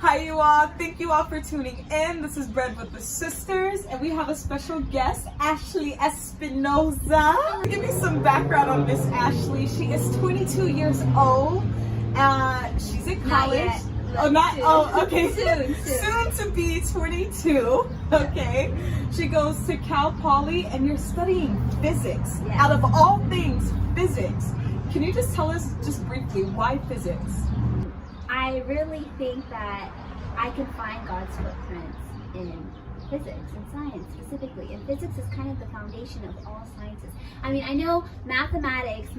Hi you all, thank you all for tuning in. This is Bread with the Sisters and we have a special guest, Ashley Espinoza. Give me some background on Miss Ashley. She is 22 years old. She's in college. Okay. Soon to be 22. Okay. She goes to Cal Poly and you're studying physics. Yeah. Out of all things, physics. Can you just tell us just briefly why physics? I really think that I can find God's footprints in physics and science specifically. And physics is kind of the foundation of all sciences. I mean, I know mathematics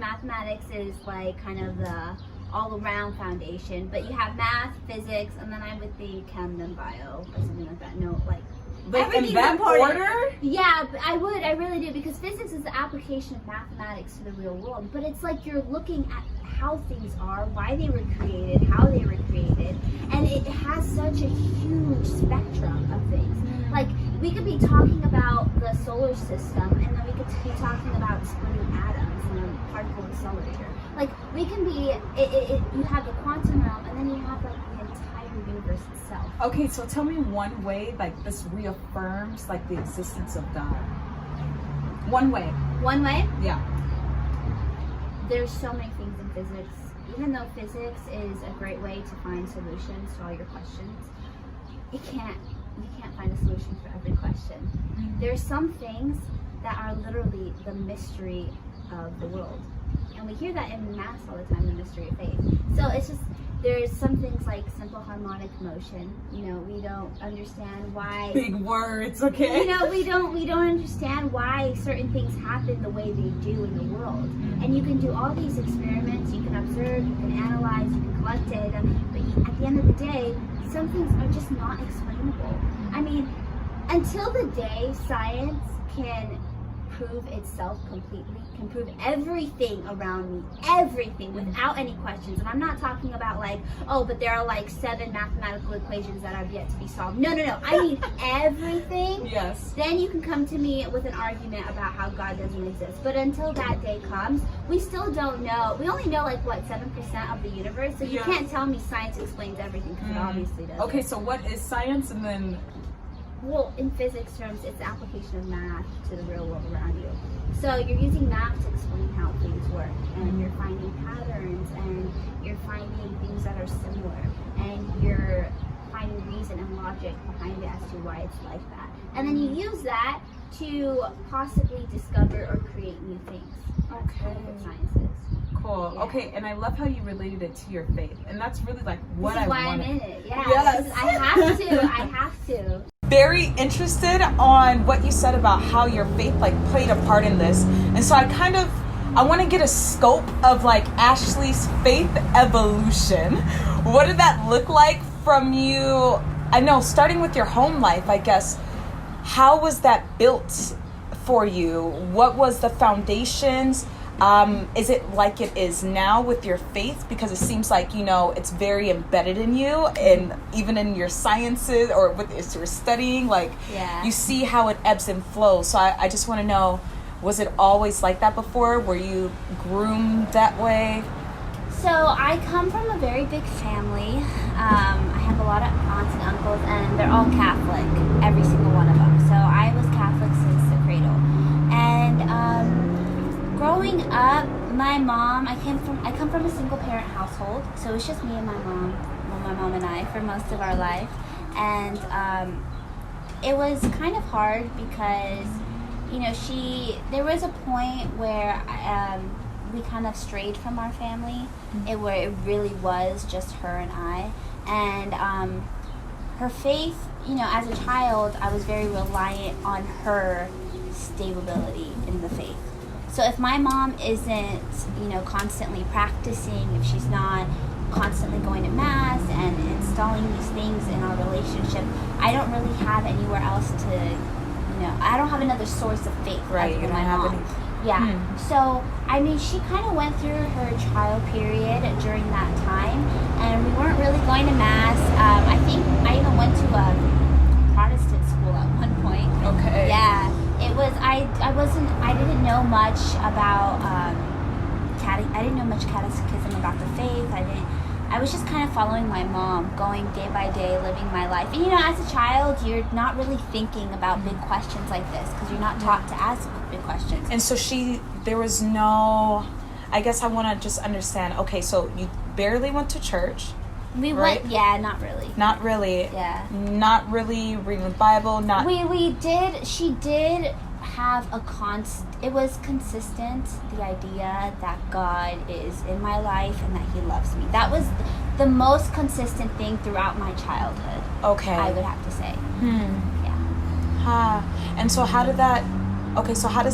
is like kind of the all-around foundation, but you have math, physics, and then I would think chem and bio or something like that. No, like in that order? Yeah, I really do, because physics is the application of mathematics to the real world. But it's like you're looking at how things are, why they were created, how they were created, and it has such a huge spectrum of things. Like, we could be talking about the solar system, and then we could be talking about splitting atoms in a particle accelerator. Like, we can be, you have the quantum realm, and then you have like the entire universe itself. Okay, so tell me one way like this reaffirms like the existence of God. One way. One way? Yeah. There's so many things in physics. Even though physics is a great way to find solutions to all your questions, you can't find a solution for every question. Mm-hmm. There's some things that are literally the mystery of the world. And we hear that in math all the time, the mystery of faith. So it's just, there's some things like simple harmonic motion. You know, we don't understand why. Big words, okay? You know, we don't understand why certain things happen the way they do in the world. And you can do all these experiments, you can observe, you can analyze, you can collect data, but at the end of the day, some things are just not explainable. I mean, until the day science can prove itself completely, can prove everything around me, everything, without any questions. And I'm not talking about like, oh, but there are like 7 mathematical equations that have yet to be solved. No. I mean everything. Yes. Then you can come to me with an argument about how God doesn't exist. But until that day comes, we still don't know. We only know like, what, 7% of the universe? So you can't tell me science explains everything, because it obviously doesn't. Okay, so what is science, and then... Well, in physics terms, it's the application of math to the real world around you. So you're using math to explain how things work, and you're finding patterns, and you're finding things that are similar, and you're finding reason and logic behind it as to why it's like that. And then you use that to possibly discover or create new things. Okay. That's what science is. Cool. Yeah. Okay, and I love how you related it to your faith, and that's really like what this is why wanted. I'm in it. Yeah. Yes. I have to. Very interested on what you said about how your faith like played a part in this, and so I want to get a scope of like Ashley's faith evolution. What did that look like from you? I know, starting with your home life, I guess. How was that built for you? What was the foundations? Is it like it is now with your faith? Because it seems like, you know, it's very embedded in you, and even in your sciences or with your studying, like you see how it ebbs and flows. So I just want to know, was it always like that before? Were you groomed that way? So I come from a very big family. I have a lot of aunts and uncles, and they're all Catholic, every single one of them. So I was Catholic since the cradle. And growing up, my mom, I come from a single parent household, so it's just me and my mom and I for most of our life. And it was kind of hard because, you know, there was a point where we kind of strayed from our family, where it really was just her and I. And her faith, you know, as a child, I was very reliant on her stability in the faith. So if my mom isn't, you know, constantly practicing, if she's not constantly going to mass and installing these things in our relationship, I don't really have anywhere else to, you know, I don't have another source of faith other than my mom. Yeah. So, I mean, she kind of went through her trial period during that time, and we weren't really going to mass. I think I even went to a Protestant school at one point. Okay. Yeah. It was, I didn't know much about, I didn't know much catechism about the faith. I was just kind of following my mom, going day by day, living my life. And, you know, as a child, you're not really thinking about big questions like this because you're not taught to ask big questions. And so there was no, I guess I want to just understand, okay, so you barely went to church. We right? went, yeah, not really. Not really. Yeah. Not really reading the Bible, not... She did have it was consistent, the idea that God is in my life and that he loves me. That was the most consistent thing throughout my childhood. Okay. I would have to say. Yeah. And so how does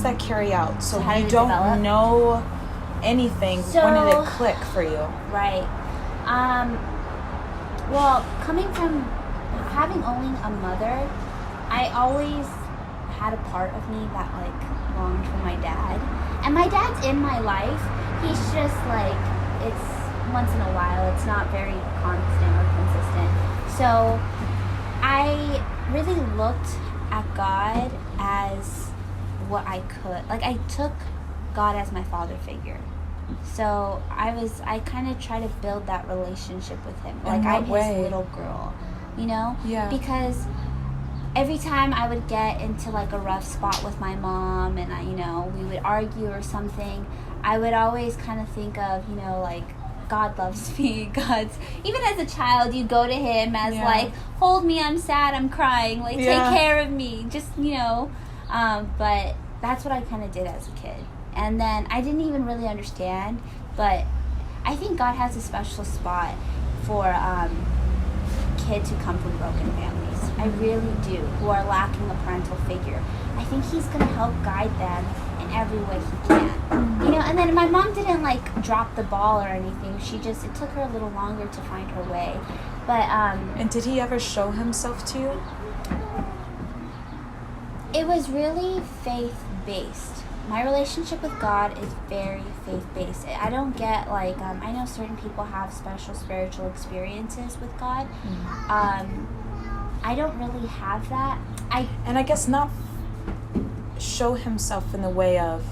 that carry out? So you don't develop? know anything. When did it click for you? Right. Well, coming from having only a mother, I always had a part of me that like longed for my dad. And my dad's in my life. He's just like, it's once in a while. It's not very constant or consistent. So I really looked at God as what I could. Like, I took God as my father figure. So I kind of try to build that relationship with him. Like, I'm his little girl, you know? Yeah. Because every time I would get into like a rough spot with my mom and we would argue or something, I would always kind of think of, like, God loves me. Even as a child, you go to him as like, hold me, I'm sad, I'm crying, like, take care of me, just, but that's what I kind of did as a kid. And then I didn't even really understand, but I think God has a special spot for kids who come from broken families. I really do, who are lacking a parental figure. I think he's going to help guide them in every way he can. And then my mom didn't like drop the ball or anything. It took her a little longer to find her way. But and did he ever show himself to you? It was really faith-based. My relationship with God is very faith-based. I don't get like, I know certain people have special spiritual experiences with God. I don't really have that. I guess not show himself in the way of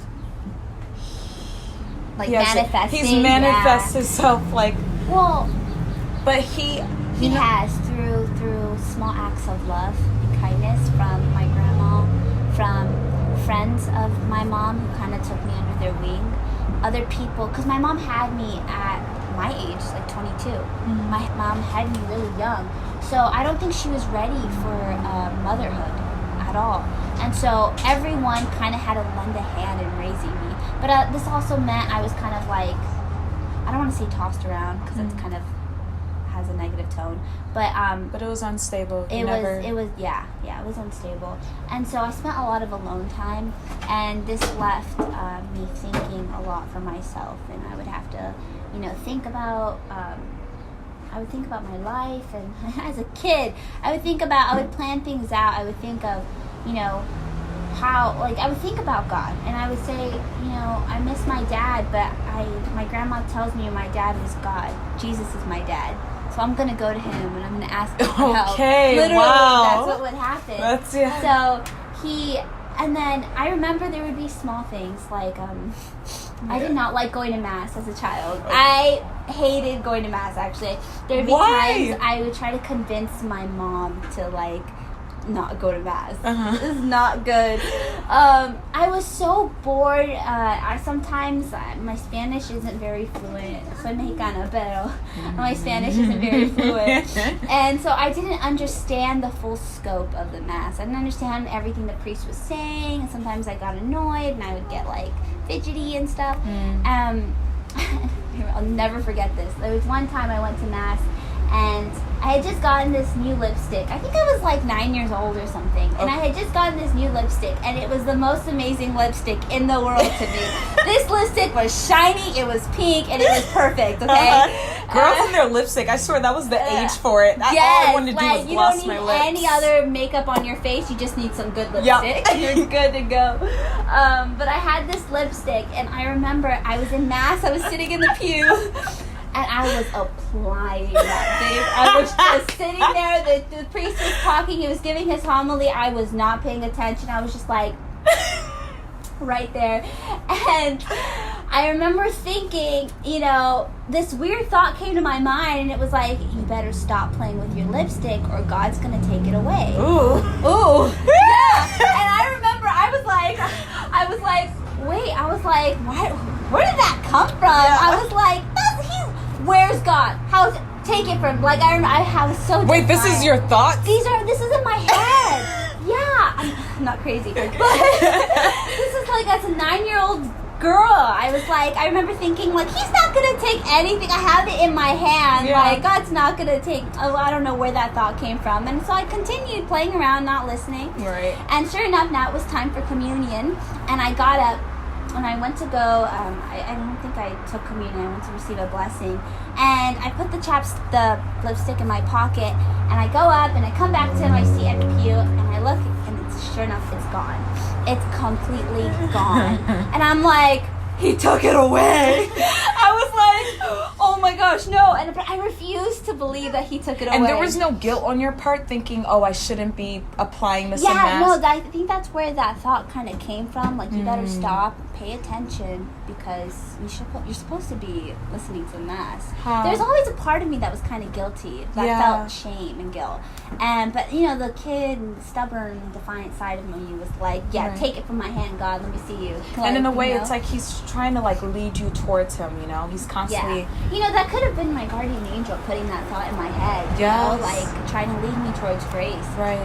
like manifesting. He's manifests himself like. Well, but he has through small acts of love and kindness from my grandma, from friends of my mom who kind of took me under their wing, other people, because my mom had me at my age, like 22. My mom had me really young, so I don't think she was ready for motherhood at all. And so everyone kind of had to lend a hand in raising me. But this also meant I was kind of like, I don't want to say tossed around because it's kind of has a negative tone, but it was unstable. It was unstable, and so I spent a lot of alone time, and this left me thinking a lot for myself, and I would have to, think about. I would think about my life, and as a kid, I would plan things out. I would think of, how, like, I would think about God, and I would say, I miss my dad, but my grandma tells me my dad is God. Jesus is my dad. So I'm going to go to him, and I'm going to ask him for help. Okay, literally, wow. That's what would happen. So and then I remember there would be small things, like, I did not like going to Mass as a child. I hated going to Mass, actually. There would be times I would try to convince my mom to, like, not go to Mass. This is not good. I was so bored. Sometimes my Spanish isn't very fluent. Soy mexicana, pero my Spanish isn't very fluent. And so I didn't understand the full scope of the Mass. I didn't understand everything the priest was saying. And sometimes I got annoyed and I would get like fidgety and stuff. I'll never forget this. There was one time I went to Mass and I had just gotten this new lipstick. I think I was like 9 years old or something. And I had just gotten this new lipstick. And it was the most amazing lipstick in the world to me. This lipstick was shiny, it was pink, and it was perfect, okay? Girls and their lipstick, I swear that was the age for it. Yes, all I wanted to do was gloss my lips. You don't need any other makeup on your face. You just need some good lipstick. Yep. You're good to go. But I had this lipstick, and I remember I was in Mass. I was sitting in the pew. And I was applying that thing. I was just sitting there. The priest was talking. He was giving his homily. I was not paying attention. I was just like, right there. And I remember thinking, you know, this weird thought came to my mind, and it was like, you better stop playing with your lipstick or God's going to take it away. Ooh. Yeah. And I remember I was like, wait, where did that come from? Yeah. I was like, where's God? Take it from, like, I was so Wait, this defiant. is your thoughts? This is in my head. Yeah, I'm not crazy. But this is like, as a 9-year-old girl, I remember thinking, like, he's not going to take anything. I have it in my hand. Yeah. Like, God's not going to take, I don't know where that thought came from. And so I continued playing around, not listening. Right. And sure enough, now it was time for communion. And I got up. When I went to go, I don't think I took communion. I went to receive a blessing, and I put the lipstick in my pocket, and I go up, and I come back to my seat at the pew, and I look, and sure enough, it's gone. It's completely gone, and I'm like, he took it away. I was like, oh my gosh, no, but I refused to believe that he took it away. And there was no guilt on your part, thinking, oh, I shouldn't be applying this in Mass? Yeah, no, I think that's where that thought kind of came from. Like, you better stop, pay attention, because you're supposed to be listening to Mass. There's always a part of me that was kind of guilty, that felt shame and guilt. But, you know, the kid, stubborn, defiant side of me was like, take it from my hand, God, let me see you. Like, and in a way, it's like he's trying to, like, lead you towards him, you know? He's constantly... Yeah. You know, that could have been my guardian angel putting that thought in my head. You know, like, trying to lead me towards grace. Right.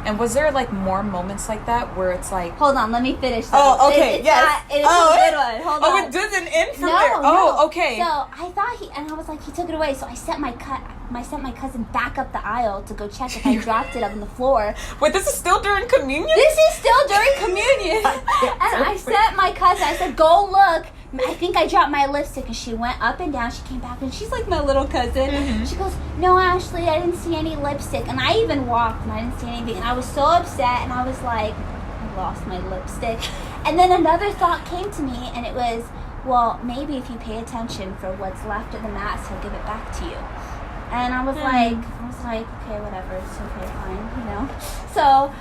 And was there, like, more moments like that where it's like... Hold on, let me finish. Oh, okay, yes. It's a good one. Hold on. Oh, it doesn't end from there. Oh, okay. So I thought and I was like, he took it away. So I sent my cousin back up the aisle to go check if I dropped it on the floor. Wait, this is still during communion? This is still during communion. And I sent my cousin, I said, go look. I think I dropped my lipstick, and she went up and down. She came back, and she's like my little cousin. Mm-hmm. She goes, no, Ashley, I didn't see any lipstick. And I even walked, and I didn't see anything. And I was so upset, and I was like, I lost my lipstick. And then another thought came to me, and it was, well, maybe if you pay attention for what's left of the Mass, he'll give it back to you. And I was like, okay, whatever, it's okay, fine, you know. So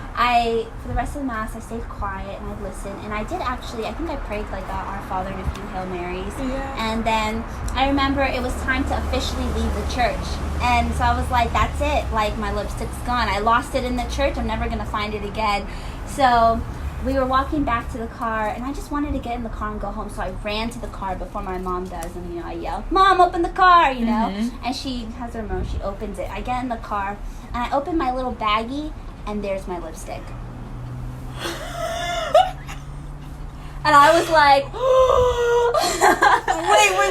for the rest of the Mass, I stayed quiet and I listened. And I did actually, I think I prayed like Our Father and a few Hail Marys. Yeah. And then I remember it was time to officially leave the church. And so I was like, that's it, like my lipstick's gone. I lost it in the church, I'm never gonna find it again. So we were walking back to the car, and I just wanted to get in the car and go home. So I ran to the car before my mom does, and, you know, I yell, Mom, open the car, you know. Mm-hmm. And she has her remote, she opens it. I get in the car, and I open my little baggie, and there's my lipstick. And I was like,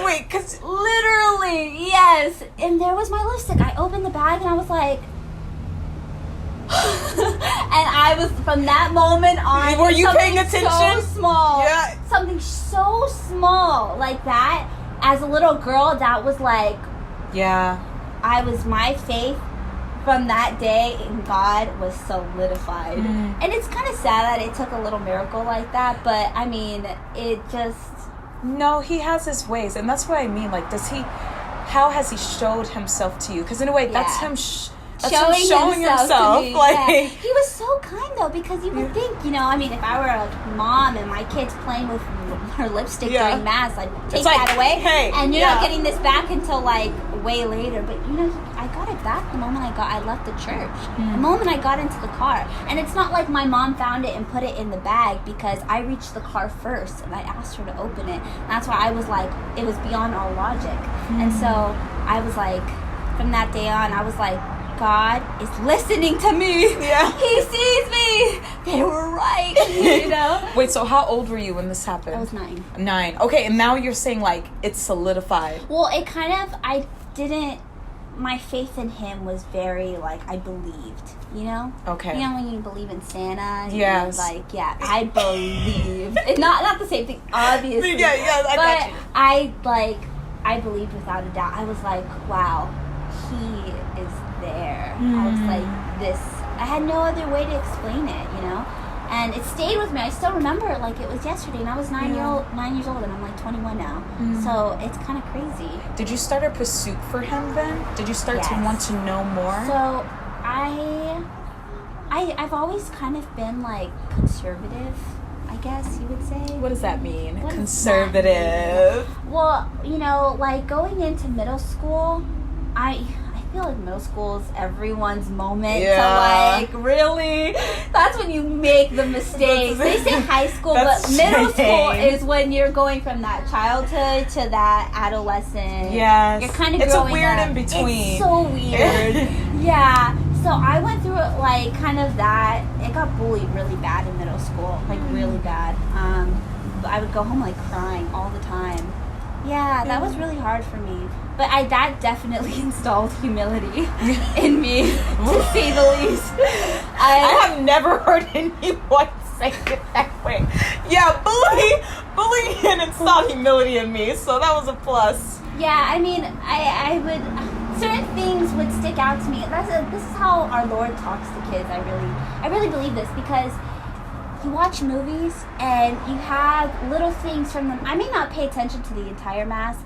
wait, because literally, yes. And there was my lipstick. I opened the bag, and I was like, and I was, from that moment on, were you paying attention? So small, yeah. Something so small like that. As a little girl, that was like, my faith from that day in God was solidified. And it's kind of sad that it took a little miracle like that, but I mean, it just... No, he has his ways, and that's what I mean. Like, how has he showed himself to you? Because in a way, that's him... showing himself. To me. Like, he was so kind though, because you would think, you know, I mean, if I were a mom and my kid's playing with her lipstick during Mass, I'd take that away, and you're not getting this back until like way later. But you know, I got it back the moment I left the church, the moment I got into the car. And it's not like my mom found it and put it in the bag, because I reached the car first and I asked her to open it. And that's why I was like, it was beyond all logic. And so I was like, from that day on, I was like, God is listening to me. Yeah. He sees me. They were right. You know? Wait, so how old were you when this happened? I was 9. 9. Okay, and now you're saying, like, it's solidified. Well, it kind of, my faith in him was very, like, I believed, you know? Okay. You know when you believe in Santa? Yes. I believed. It's not the same thing, obviously. Yeah, I got you. I believed without a doubt. I was like, wow, he is there. I was like, I had no other way to explain it, you know? And it stayed with me. I still remember it like it was yesterday, and I was 9 years old, and I'm like 21 now. So it's kind of crazy. Did you start a pursuit for him then? Did you start to want to know more? So I've always kind of been like conservative. I guess you would say. What does that mean? What does Conservative. that mean? Well, you know, like going into middle school, I feel like middle school is everyone's moment to like really. That's when you make the mistakes. They say high school, but middle school is when you're going from that childhood to that adolescent. Yes, you're kind of it's growing a weird up. in between. It's so weird. Yeah. So I went through it like kind of that. It got bullied really bad in middle school, like really bad. I would go home like crying all the time. Yeah, that was really hard for me. But that definitely installed humility in me, to say the least. I have never heard anyone say it that way. Yeah, bullying and installed humility in me, so that was a plus. Yeah, I mean, I would, certain things would stick out to me. This is how our Lord talks to kids. I really believe this, because you watch movies and you have little things from them. I may not pay attention to the entire mass,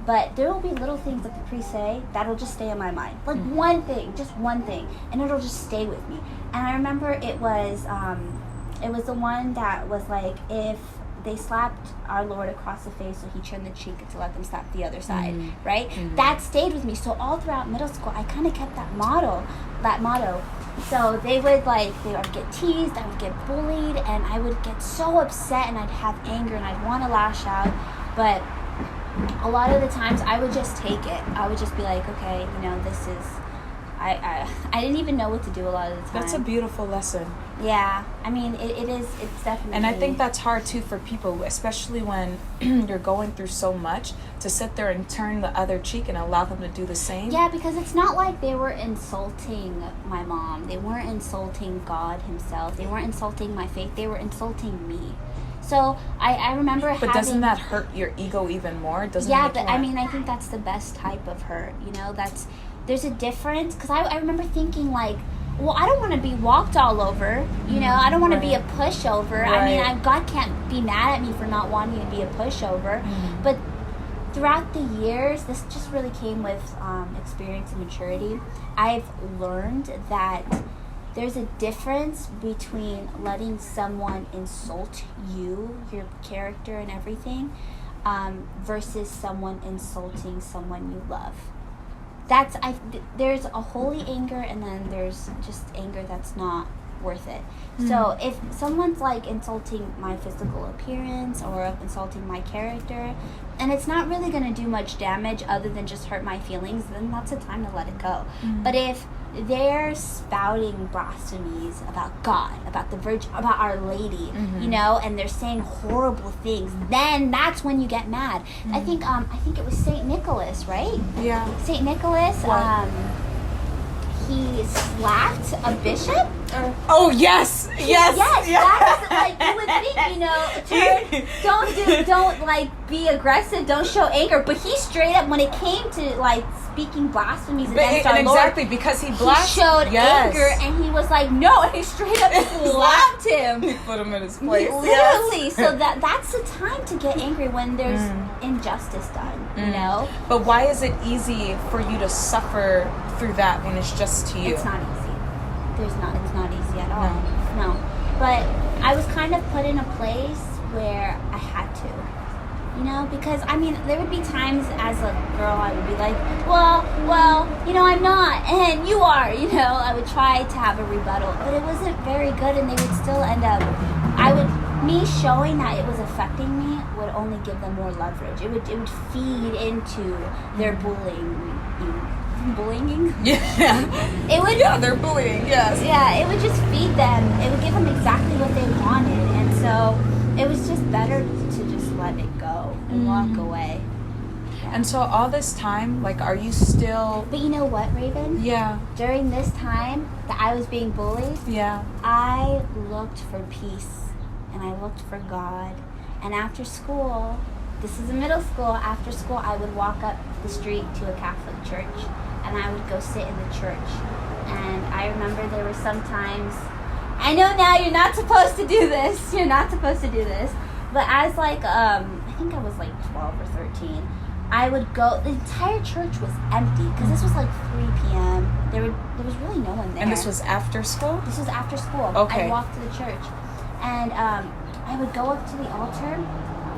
but there will be little things that the priest say that'll just stay in my mind. Like one thing, just one thing, and it'll just stay with me. And I remember it was the one that was like, if they slapped our Lord across the face, so he turned the cheek to let them slap the other side, right? That stayed with me. So all throughout middle school, I kind of kept that motto. So they would get teased, I would get bullied, and I would get so upset, and I'd have anger, and I'd want to lash out, but a lot of the times I would just take it. I would just be like, okay, you know, this is, I didn't even know what to do a lot of the time. That's a beautiful lesson. Yeah, I mean, it's definitely. And I think that's hard too for people, especially when you're going through so much, to sit there and turn the other cheek and allow them to do the same. Yeah, because it's not like they were insulting my mom. They weren't insulting God himself. They weren't insulting my faith. They were insulting me. So I remember But doesn't that hurt your ego even more? Doesn't yeah, but I mean, I think that's the best type of hurt, you know? There's a difference, because I remember thinking like, well, I don't want to be walked all over, you know? I don't want to be a pushover. Right. I mean, God can't be mad at me for not wanting to be a pushover. But throughout the years, this just really came with experience and maturity. I've learned that there's a difference between letting someone insult you, your character and everything, versus someone insulting someone you love. There's a holy anger, and then there's just anger that's not worth it. So if someone's like insulting my physical appearance or insulting my character, and it's not really going to do much damage other than just hurt my feelings, then that's the time to let it go. But if they're spouting blasphemies about God, about the Virgin, about Our Lady, you know, and they're saying horrible things, then that's when you get mad. I think it was Saint Nicholas, right? Yeah. Saint Nicholas, he slapped a bishop. Oh yes. That is like, you would think, you know, don't like be aggressive, don't show anger. But he straight up, when it came to like speaking blasphemies against our Lord, exactly, because he showed anger, and he was like, no, and he straight up slapped him. He put him in his place. Literally. So that's the time to get angry, when there's injustice done, you know. But why is it easy for you to suffer through that when it's just to you? It's not easy. It's not easy at all. No. But I was kind of put in a place where I had to, you know, because I mean, there would be times as a girl I would be like, well, you know, I'm not, and you are, you know. I would try to have a rebuttal, but it wasn't very good, and they would still end up, me showing that it was affecting me would only give them more leverage. It would feed into their bullying. Yeah. It would. Yeah, they're bullying. Yes. Yeah, it would just feed them. It would give them exactly what they wanted, and so it was just better to just let it go and walk away. Yeah. And so all this time, like, are you still? But you know what, Raven? Yeah. During this time that I was being bullied, I looked for peace, and I looked for God, and after school. This is in middle school. After school, I would walk up the street to a Catholic church, and I would go sit in the church. And I remember there were sometimes, I know now you're not supposed to do this. You're not supposed to do this. But as like, I think I was like 12 or 13, I would go, the entire church was empty, because this was like 3 p.m. There was really no one there. And this was after school? This was after school. Okay. I walked to the church. And I would go up to the altar,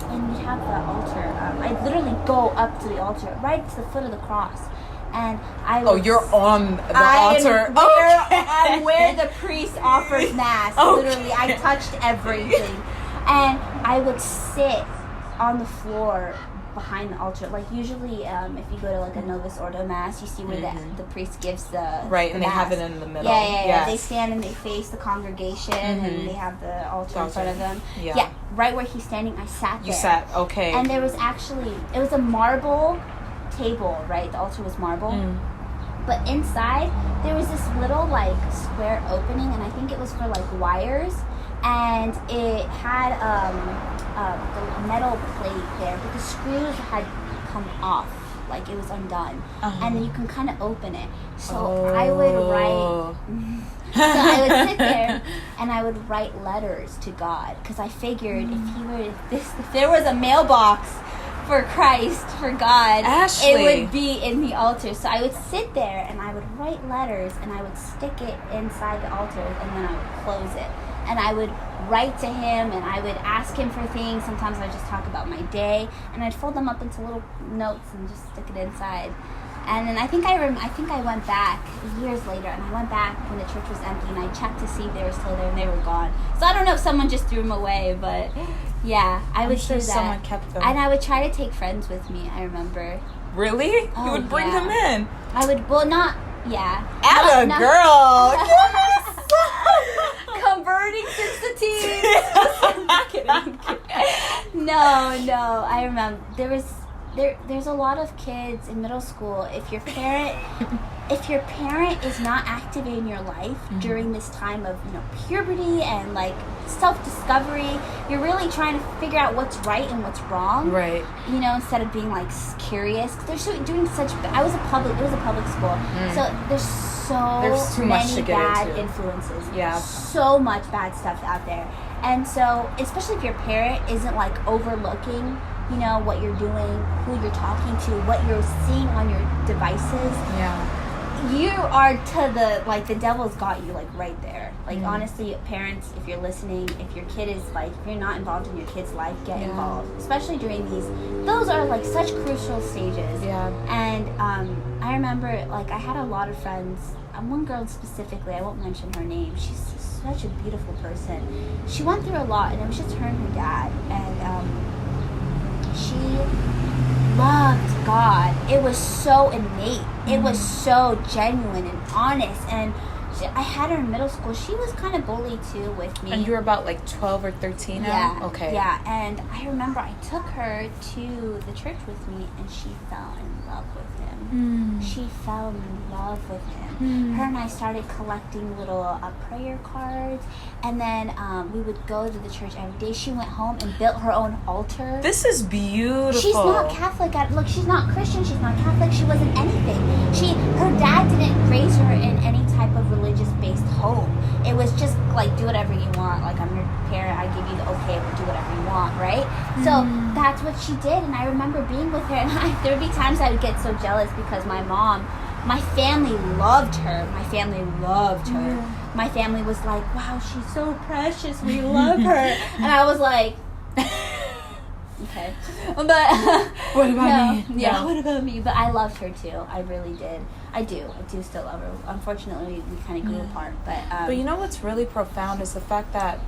and we'd have the altar. I'd literally go up to the altar, right to the foot of the cross. And I would, you're on the altar. I'm where the priest offers mass. Okay. Literally, I touched everything. And I would sit on the floor behind the altar. Like usually, if you go to like a Novus Ordo mass, you see where the priest gives the right, the and mass. they have it in the middle. Yeah. Yes. They stand and they face the congregation, and they have the altar in front of them. Yeah. Right where he's standing, I sat there. You sat, okay. And there was actually, it was a marble table, right? The altar was marble. But inside, there was this little, like, square opening, and I think it was for, like, wires. And it had the metal plate there, but the screws had come off. Like, it was undone. And then you can kind of open it. So I would write... So I would sit there and I would write letters to God, because I figured if there was a mailbox for Christ, for God, Ashley, it would be in the altar. So I would sit there and I would write letters and I would stick it inside the altar, and then I would close it. And I would write to him and I would ask him for things. Sometimes I would just talk about my day, and I'd fold them up into little notes and just stick it inside. And then I think I went back years later, and I went back when the church was empty, and I checked to see if they were still there, and they were gone. So I don't know if someone just threw them away, but yeah, I would do that. Someone kept them. And I would try to take friends with me, I remember. Really? Oh, you would bring yeah. them in? I would, well, not, yeah. Atta girl! Converting since the teens. I'm kidding. No, I remember there's a lot of kids in middle school. If your parent is not active in your life during this time of, puberty and like self-discovery, you're really trying to figure out what's right and what's wrong. Right. Instead of being like curious. They're doing such. It was a public school, so there's too much to get bad into. Influences. Yeah. So much bad stuff out there, and so especially if your parent isn't like overlooking, what you're doing, who you're talking to, what you're seeing on your devices. Yeah. You are the devil's got you, like, right there. Like, honestly, parents, if you're listening, if your kid is, like, if you're not involved in your kid's life, get involved. Especially during those are, like, such crucial stages. Yeah. And I remember, like, I had a lot of friends. One girl specifically, I won't mention her name. She's such a beautiful person. She went through a lot, and it was just her and her dad. And she loved God. It was so innate. It was so genuine and honest. And I had her in middle school. She was kind of bullied too with me. And you were about like 12 or 13 now? Yeah. Okay. Yeah. And I remember I took her to the church with me, and she fell in love with him. She fell in love with him. Her and I started collecting little prayer cards, and then we would go to the church every day. She went home and built her own altar. This is beautiful. She's not Catholic. Look, she's not Christian. She's not Catholic. She wasn't anything. Her dad didn't raise her in any type of religious-based home. It was just like, do whatever you want. Like, I'm your parent. I give you the okay, but do whatever you want, right? So that's what she did. And I remember being with her, and there would be times I would get so jealous because my family loved her. My family was like, wow, she's so precious. We love her. And I was like, okay. But what about me? Yeah, what about me? But I loved her too. I really did. I do still love her. Unfortunately, we kind of grew apart. But you know what's really profound is the fact that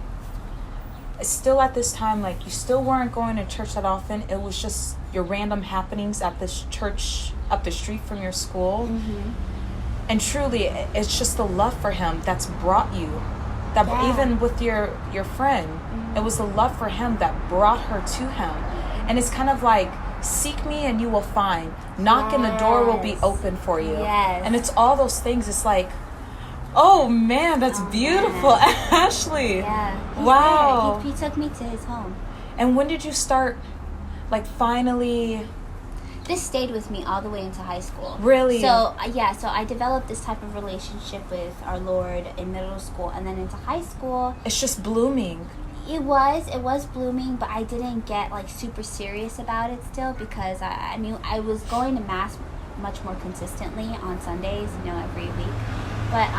still at this time, like, you still weren't going to church that often. It was just your random happenings at this church up the street from your school. And truly, it's just the love for him that's brought you. Even with your friend, it was the love for him that brought her to him. And it's kind of like, seek me and you will find. Knock and the door will be open for you. Yes. And it's all those things. It's like, oh man, that's beautiful, man. Ashley. Yeah. Wow. He took me to his home. And when did you start, like, finally? This stayed with me all the way into high school. Really? So I developed this type of relationship with our Lord in middle school, and then into high school. It's just blooming. It was blooming, but I didn't get like super serious about it still, because I was going to mass much more consistently on Sundays, every week. But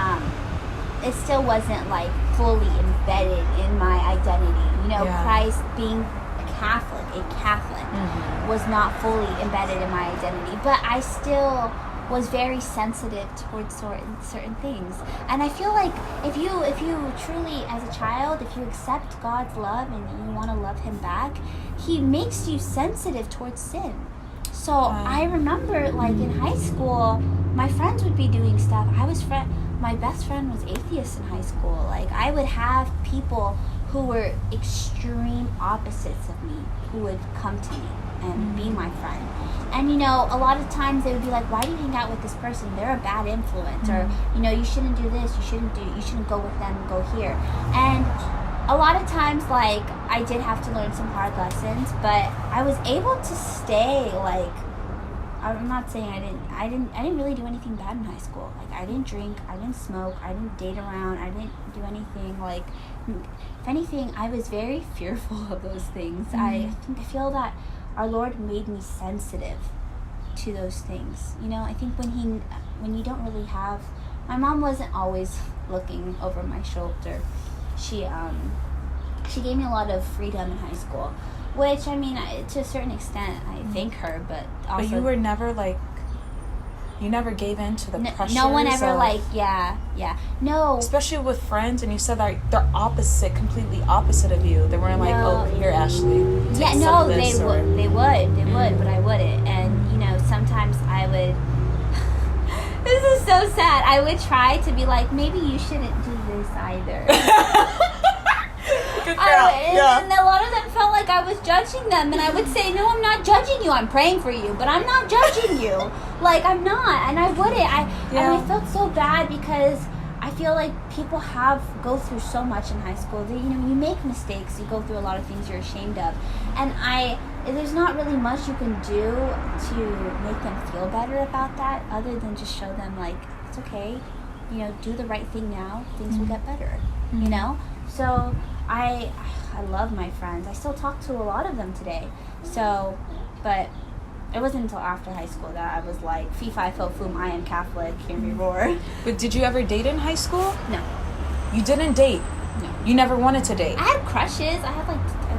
it still wasn't like fully embedded in my identity. You know, Yeah. Christ being a Catholic was not fully embedded in my identity, but I still was very sensitive towards certain things. And I feel like if you truly, as a child, if you accept God's love and you want to love him back, he makes you sensitive towards sin. So I remember, like, in high school, my friends would be doing stuff. My best friend was atheist in high school. Like, I would have people who were extreme opposites of me who would come to me and be my friend. And, you know, a lot of times they would be like, why do you hang out with this person? They're a bad influence. Or, you know, you shouldn't do this, you shouldn't go with them, go here. And a lot of times, like, I did have to learn some hard lessons, but I was able to stay, like, I'm not saying I didn't really do anything bad in high school. Like, I didn't drink, I didn't smoke, I didn't date around, I didn't do anything. Like, if anything, I was very fearful of those things. I feel that our Lord made me sensitive to those things. You know, I think when you don't really have, my mom wasn't always looking over my shoulder. She gave me a lot of freedom in high school, which, I mean, to a certain extent, I thank her, but also... But you were never, like, you never gave in to the pressures. No one ever, no. Especially with friends, and you said that they're completely opposite of you. They weren't like, oh, here, Ashley, take some of this, they would, but I wouldn't. And, you know, sometimes I would... This is so sad. I would try to be like, maybe you shouldn't do this either. Good girl. And a lot of them felt like I was judging them, and I would say, no, I'm not judging you. I'm praying for you, but I'm not judging you. Like, I'm not, and I wouldn't. And I felt so bad because I feel like people go through so much in high school. You know, you make mistakes. You go through a lot of things you're ashamed of, and there's not really much you can do to make them feel better about that, other than just show them, like, it's okay. You know, do the right thing now. Things will get better. You know, so. I love my friends. I still talk to a lot of them today. So, but it wasn't until after high school that I was like, fee fi fo fum, I am Catholic, hear me roar. But did you ever date in high school? No. You didn't date? No. You never wanted to date? I had crushes. I had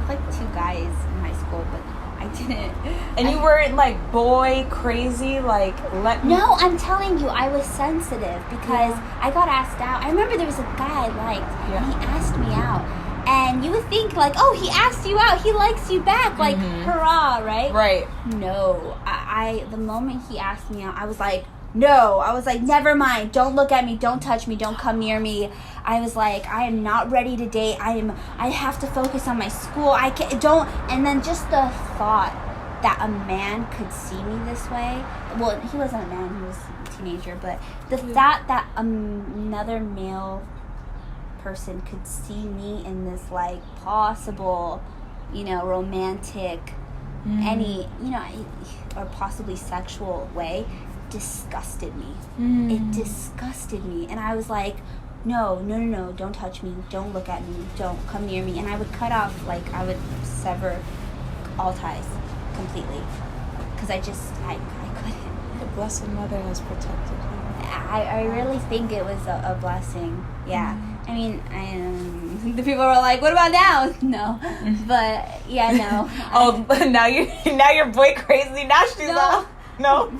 like 2 guys in high school, but I didn't. And you weren't like boy crazy, like No, I'm telling you, I was sensitive because I got asked out. I remember there was a guy I liked, and he asked me out. And you would think, like, oh, he asked you out, he likes you back, like, hurrah, right? Right. No. The moment he asked me out, I was like, no. I was like, never mind. Don't look at me. Don't touch me. Don't come near me. I was like, I am not ready to date. I have to focus on my school. And then just the thought that a man could see me this way. Well, he wasn't a man. He was a teenager. But the thought that another male person could see me in this, like, possible, you know, romantic, any, you know, or possibly sexual way, disgusted me. It disgusted me. And I was like, no, don't touch me, don't look at me, don't come near me. And I would cut off, like, I would sever all ties completely, because I couldn't. The Blessed Mother has protected you. I really think it was a blessing. Yeah. I mean, the people were like, "What about now?" No, but yeah, no. Oh, now you're boy crazy. Now she's no. No,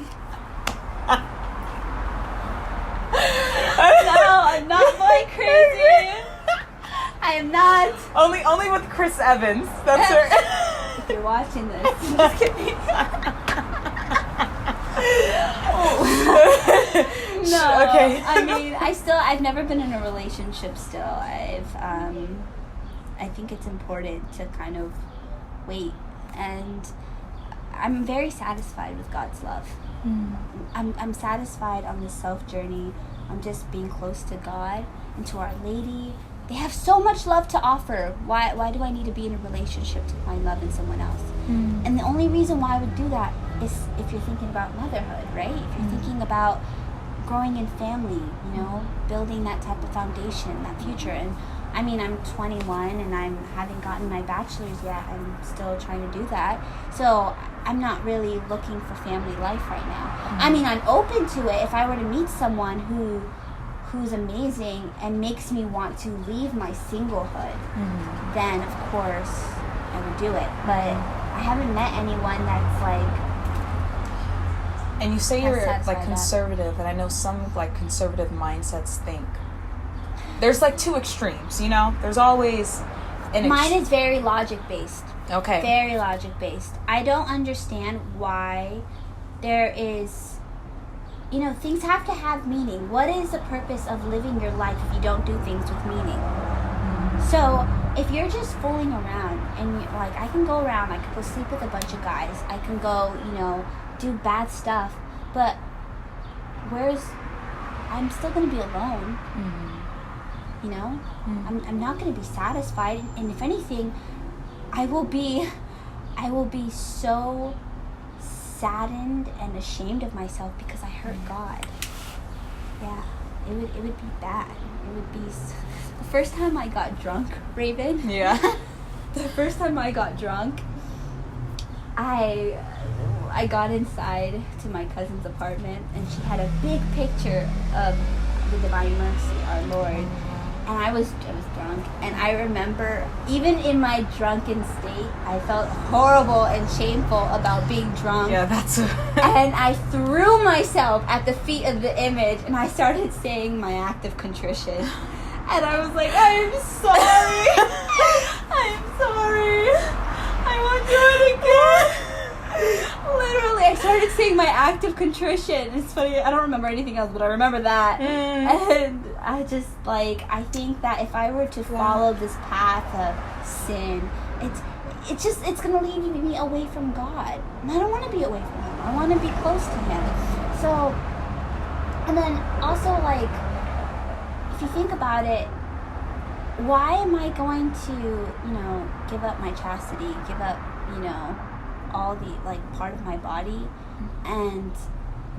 I'm not boy crazy. I am not. Only with Chris Evans. That's her. If you're watching this, I'm just kidding. No. Okay. I mean, I've never been in a relationship still. I think it's important to kind of wait, and I'm very satisfied with God's love. I'm satisfied on this self journey. I'm just being close to God and to Our Lady. They have so much love to offer. Why do I need to be in a relationship to find love in someone else? And the only reason why I would do that is if you're thinking about motherhood, right? If you're thinking about growing in family, you know, building that type of foundation, that future. And I mean, I'm 21 and I haven't gotten my bachelor's yet. I'm still trying to do that. So I'm not really looking for family life right now. I mean, I'm open to it if I were to meet someone who's amazing and makes me want to leave my singlehood, then of course I would do it. But I haven't met anyone that's like. And you say you're like conservative, and I know some like conservative mindsets think there's like two extremes, you know? There's always Mine is very logic based. Okay. Very logic based. I don't understand why there is, you know, things have to have meaning. What is the purpose of living your life if you don't do things with meaning? So if you're just fooling around and like, I can go around, I can go sleep with a bunch of guys, I can go, you know, do bad stuff, but I'm still going to be alone. You know, I'm not going to be satisfied, and if anything, I will be so saddened and ashamed of myself because I hurt God. Yeah, it would be bad. It would be the first time I got drunk, Raven. Yeah. The first time I got drunk, I got inside to my cousin's apartment, and she had a big picture of the Divine Mercy, our Lord. And I was drunk, and I remember, even in my drunken state, I felt horrible and shameful about being drunk. Yeah, that's and I threw myself at the feet of the image, and I started saying my act of contrition. And I was like, I'm sorry. I'm sorry. I won't do it again. Literally, I started saying my act of contrition. It's funny, I don't remember anything else, but I remember that. And I just, like, I think that if I were to follow this path of sin, it's going to lead me away from God. And I don't want to be away from Him. I want to be close to Him. So, and then also, like, if you think about it, why am I going to, you know, give up my chastity, give up, you know, all the, like, part of my body, and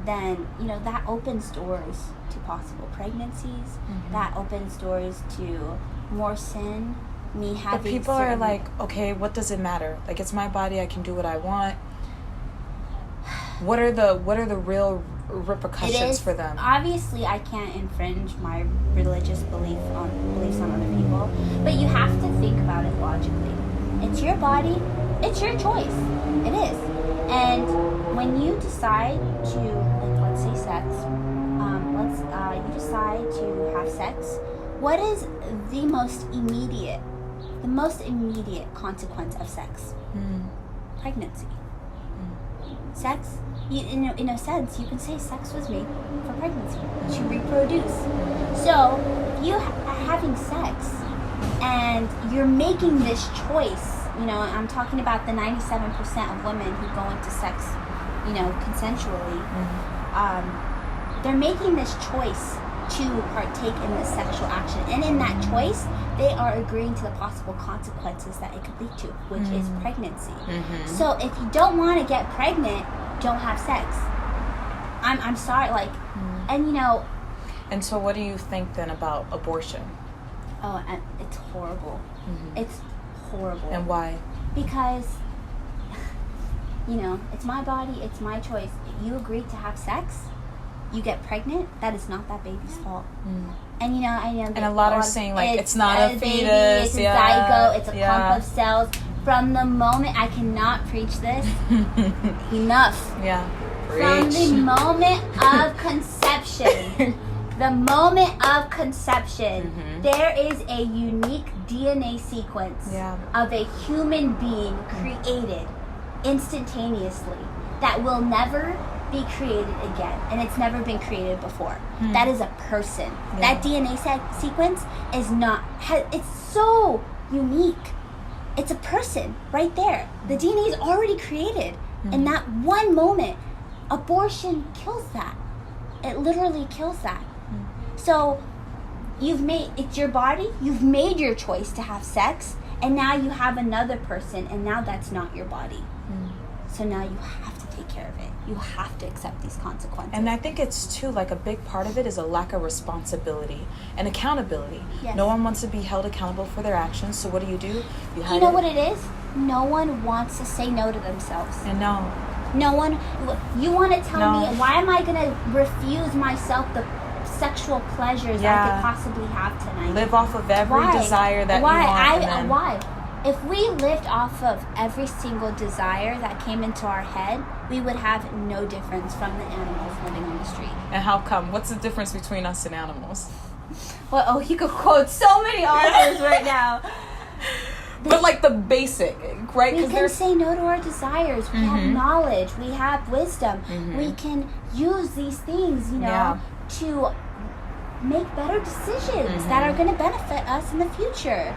then, you know, that opens doors to possible pregnancies, that opens doors to more sin, me having. But people are like, okay, what does it matter? Like, it's my body, I can do what I want. What are the real repercussions for them? Obviously, I can't infringe my religious beliefs on other people, but you have to think about it logically. It's your body, it's your choice. It is. And when you decide to, like, let's say sex, you decide to have sex, what is the most immediate consequence of sex? Pregnancy. Sex, in a sense, you can say sex was made for pregnancy, to reproduce. So, you having sex, and you're making this choice. You know, I'm talking about the 97% of women who go into sex, you know, consensually. They're making this choice to partake in this sexual action. And in that choice, they are agreeing to the possible consequences that it could lead to, which is pregnancy. So if you don't want to get pregnant, don't have sex. I'm sorry, like, and you know. And so what do you think then about abortion? Oh, and it's horrible. It's horrible. And why? Because, you know, it's my body, it's my choice. You agreed to have sex, you get pregnant, that is not that baby's fault. And you know, I know. And a lot are saying, like, it's not a fetus, baby, it's a zygote, it's a clump of cells. From the moment, I cannot preach this enough. Yeah. From the moment of conception. The moment of conception, there is a unique DNA sequence of a human being created instantaneously that will never be created again, and it's never been created before. That is a person. That DNA sequence is not. It's so unique. It's a person right there. The DNA is already created, and that one moment, abortion kills that. It literally kills that. So, it's your body, you've made your choice to have sex, and now you have another person, and now that's not your body. So now you have to take care of it. You have to accept these consequences. And I think it's too, like, a big part of it is a lack of responsibility and accountability. Yes. No one wants to be held accountable for their actions, so what do? You know what it is? No one wants to say no to themselves. And no. No one, you want to tell me, why am I going to refuse myself the sensual pleasures I could possibly have tonight. Live off of every desire that you want. Why? If we lived off of every single desire that came into our head, we would have no difference from the animals living on the street. And how come? What's the difference between us and animals? Well, you could quote so many authors right now. But like the basic, right? We can say no to our desires. We have knowledge. We have wisdom. We can use these things, to make better decisions that are going to benefit us in the future.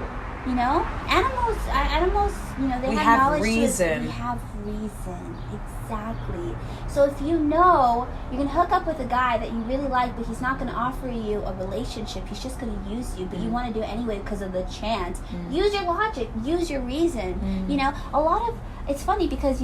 Animals, they have knowledge. Reason. We have reason. Exactly. So if you know you're going to hook up with a guy that you really like, but he's not going to offer you a relationship, he's just going to use you, but you want to do it anyway because of the chance, use your logic, use your reason. It's funny because,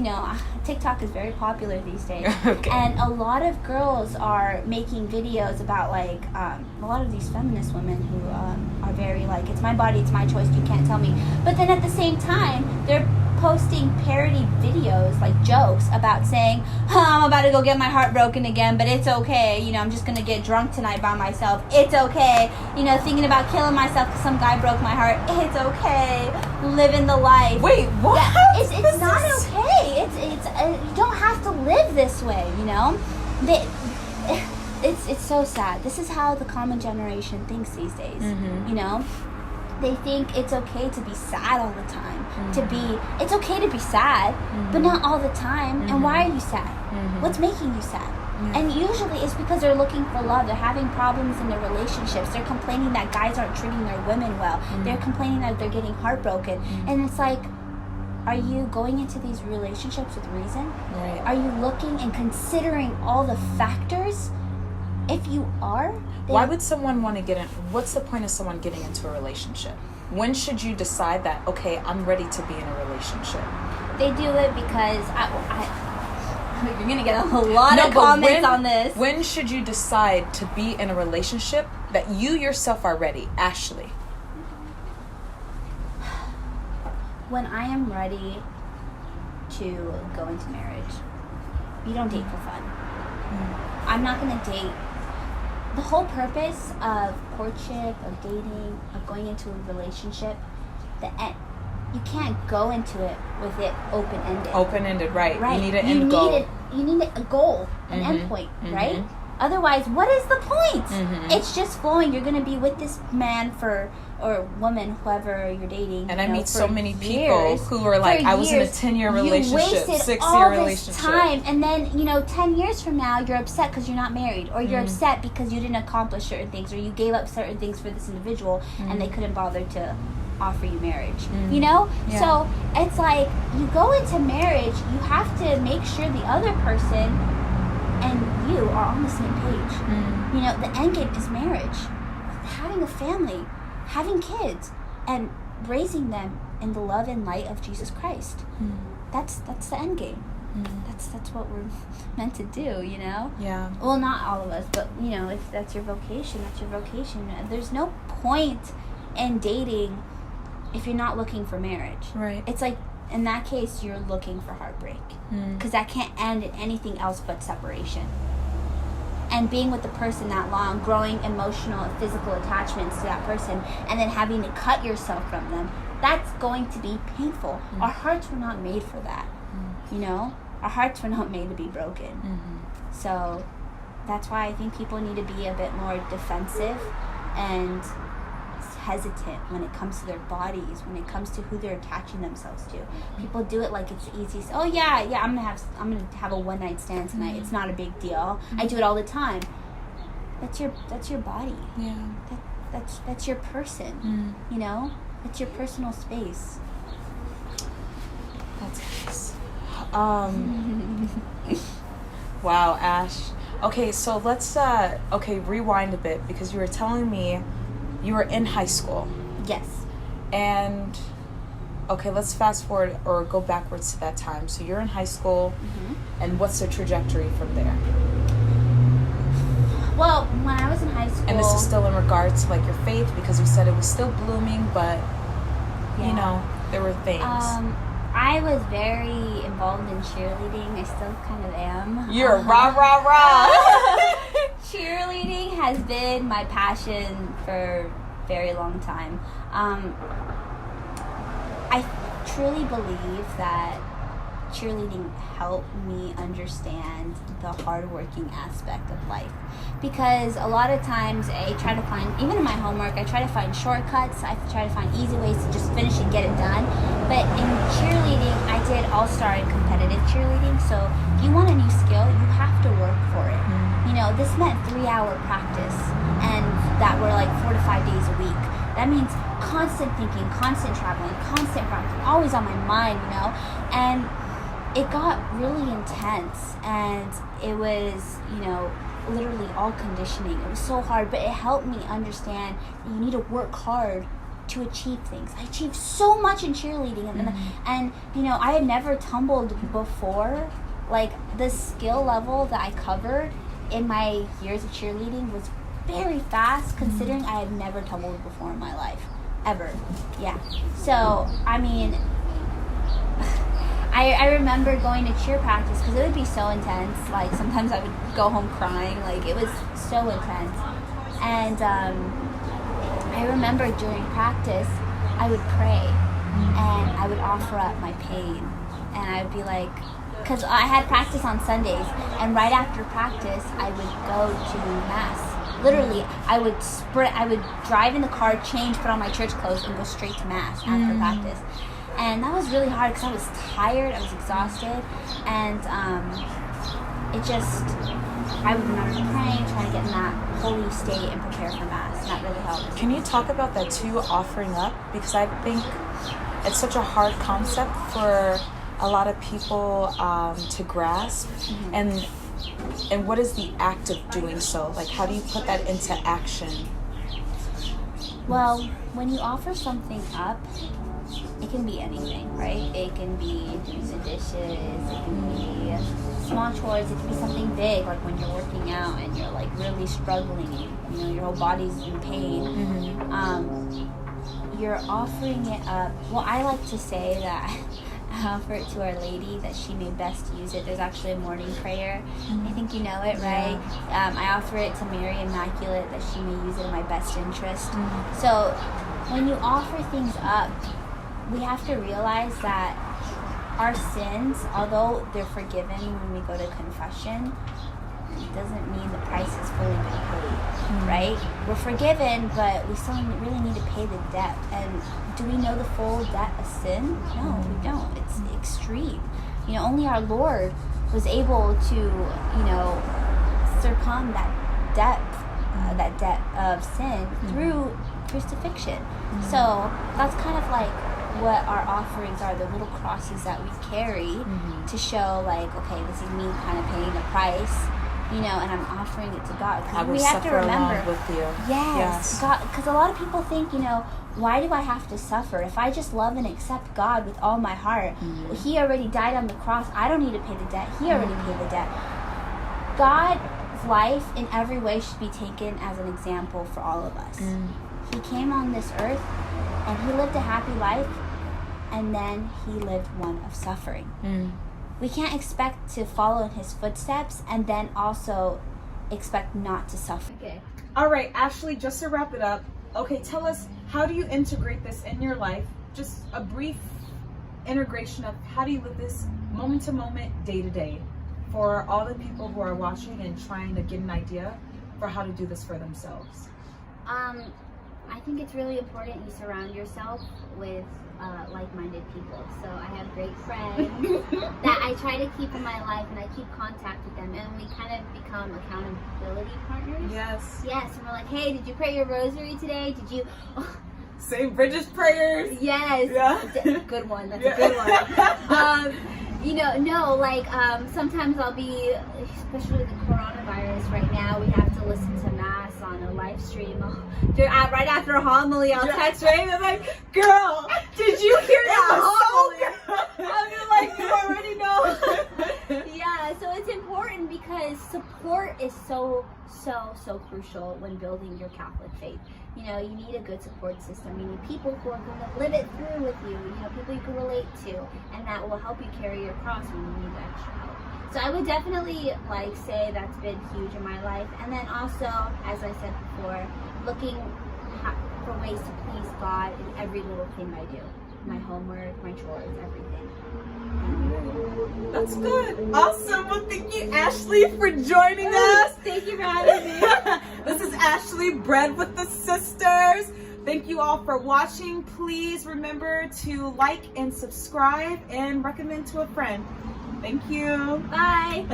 TikTok is very popular these days. Okay. And a lot of girls are making videos about, a lot of these feminist women who are very, it's my body, it's my choice, you can't tell me. But then at the same time, they're posting parody videos, jokes about saying, I'm about to go get my heart broken again, but it's okay. I'm just going to get drunk tonight by myself. It's okay. Thinking about killing myself because some guy broke my heart. It's okay. Living the life. Wait, what? Yeah, it's not okay. It's you don't have to live this way, It's so sad. This is how the common generation thinks these days, They think it's okay to be sad all the time. It's okay to be sad, but not all the time. And why are you sad? What's making you sad? And usually it's because they're looking for love. They're having problems in their relationships. They're complaining that guys aren't treating their women well. They're complaining that they're getting heartbroken. And it's are you going into these relationships with reason? Right. Are you looking and considering all the factors? If you are, why would someone want to get in? What's the point of someone getting into a relationship? When should you decide that, okay, I'm ready to be in a relationship? They do it because you're going to get a lot of comments on this. When should you decide to be in a relationship that you yourself are ready? Ashley. When I am ready to go into marriage. You don't date for fun. I'm not going to date. The whole purpose of courtship, of dating, of going into a relationship, you can't go into it with it open-ended. Open-ended, right. Right. You need an end goal. You need a goal, an endpoint, right? Otherwise, what is the point? It's just flowing. You're going to be with this man or woman, whoever you're dating. And I meet so many people who are I was in a 10-year relationship, 6-year all relationship. This time, and then 10 years from now, you're upset because you're not married, or you're upset because you didn't accomplish certain things, or you gave up certain things for this individual, and they couldn't bother to offer you marriage. Yeah. So it's you go into marriage, you have to make sure the other person and you are on the same page. The end game is marriage, having a family, having kids, and raising them in the love and light of Jesus Christ. That's the end game. That's what we're meant to do, Yeah. Well, not all of us, but if that's your vocation, that's your vocation. There's no point in dating if you're not looking for marriage. Right. It's in that case, you're looking for heartbreak, because that can't end in anything else but separation. And being with the person that long, growing emotional and physical attachments to that person, and then having to cut yourself from them, that's going to be painful. Our hearts were not made for that. Our hearts were not made to be broken. So that's why I think people need to be a bit more defensive and hesitant when it comes to their bodies, when it comes to who they're attaching themselves to. People do it like it's the easiest. Oh yeah, I'm gonna have a one night stand tonight. It's not a big deal. I do it all the time. That's your body. Yeah. That's your person. It's your personal space. That's nice. Wow, Ash. Okay, so let's rewind a bit, because you were telling me you were in high school. Yes. And let's fast forward or go backwards to that time. So you're in high school, and what's the trajectory from there? Well, when I was in high school, and this is still in regards to your faith, because you said it was still blooming, but there were things. I was very involved in cheerleading. I still kind of am. You're rah rah rah. Cheerleading has been my passion for a very long time. I truly believe that cheerleading helped me understand the hardworking aspect of life, because a lot of times I try to find, even in my homework, I try to find shortcuts. I try to find easy ways to just finish and get it done. But in cheerleading, I did all-star and competitive cheerleading, so if you want a new skill, you have to work for it. You know, this meant 3-hour practice, and that were like 4 to 5 days a week. That means constant thinking, constant traveling, constant practicing, always on my mind, you know. And it got really intense, and it was, you know, literally all conditioning. It was so hard, but it helped me understand that you need to work hard to achieve things. I achieved so much in cheerleading, and you know, I had never tumbled before. Like, the skill level that I covered in my years of cheerleading was very fast, considering I had never tumbled before in my life, ever. Yeah. So, I mean, I remember going to cheer practice because it would be so intense. Like, sometimes I would go home crying. Like, it was so intense. And I remember during practice, I would pray and I would offer up my pain. And I would be like, because I had practice on Sundays, and right after practice, I would go to Mass. Literally, I would drive in the car, change, put on my church clothes, and go straight to Mass after practice. And that was really hard because I was tired, I was exhausted, and I would remember praying, trying to get in that holy state and prepare for Mass, and that really helped. Can you talk about that too, offering up? Because I think it's such a hard concept for a lot of people to grasp. And what is the act of doing so? Like, how do you put that into action? Well, when you offer something up, it can be anything, right? It can be doing the dishes, it can be small chores, it can be something big, like when you're working out and you're like really struggling, you know, your whole body's in pain. You're offering it up. Well, I like to say that I offer it to Our Lady, that she may best use it. There's actually a morning prayer. I think you know it, right? I offer it to Mary Immaculate, that she may use it in my best interest. So when you offer things up, we have to realize that our sins, although they're forgiven when we go to confession, it doesn't mean the price has fully been paid, right? We're forgiven, but we still really need to pay the debt. And do we know the full debt of sin? No, we don't. It's extreme. You know, only our Lord was able to, you know, circum that debt of sin through crucifixion. So that's kind of like what our offerings are, the little crosses that we carry to show, like, okay, this is me kind of paying the price, you know, and I'm offering it to God. I will we have to suffer remember, along with you. yes, God, because a lot of people think, you know, why do I have to suffer? If I just love and accept God with all my heart, He already died on the cross. I don't need to pay the debt. He already paid the debt. God's life in every way should be taken as an example for all of us. He came on this earth and He lived a happy life, and then He lived one of suffering. We can't expect to follow in His footsteps and then also expect not to suffer. Okay. All right, Ashley, just to wrap it up, okay, tell us, how do you integrate this in your life? Just a brief integration of how do you live this moment to moment, day to day, for all the people who are watching and trying to get an idea for how to do this for themselves. I think it's really important you surround yourself with like-minded people. So I have great friends that I try to keep in my life, and I keep contact with them, and we kind of become accountability partners. Yes. Yes, and we're like, hey, did you pray your rosary today? Did you... Say Bridget's prayers. Yes. Yeah. Good one. That's a good one. You know, no, like, sometimes I'll be, especially with the coronavirus right now, we have to listen to Mass on a live stream. Right after a homily, I'll text Ray and I'm like, girl, did you hear that homily? I'm like, you already know. Yeah, so it's important because support is so crucial when building your Catholic faith. You know, you need a good support system. You need people who are going to live it through with you. You know, people you can relate to, and that will help you carry your cross when you need extra help. So I would definitely say that's been huge in my life. And then also, as I said before, looking for ways to please God in every little thing I do. My homework, my chores, everything. That's good. Awesome. Well, thank you, Ashley, for joining us. Thank you for having me. This is Ashley, Bread with the Sisters. Thank you all for watching. Please remember to like and subscribe and recommend to a friend. Thank you. Bye.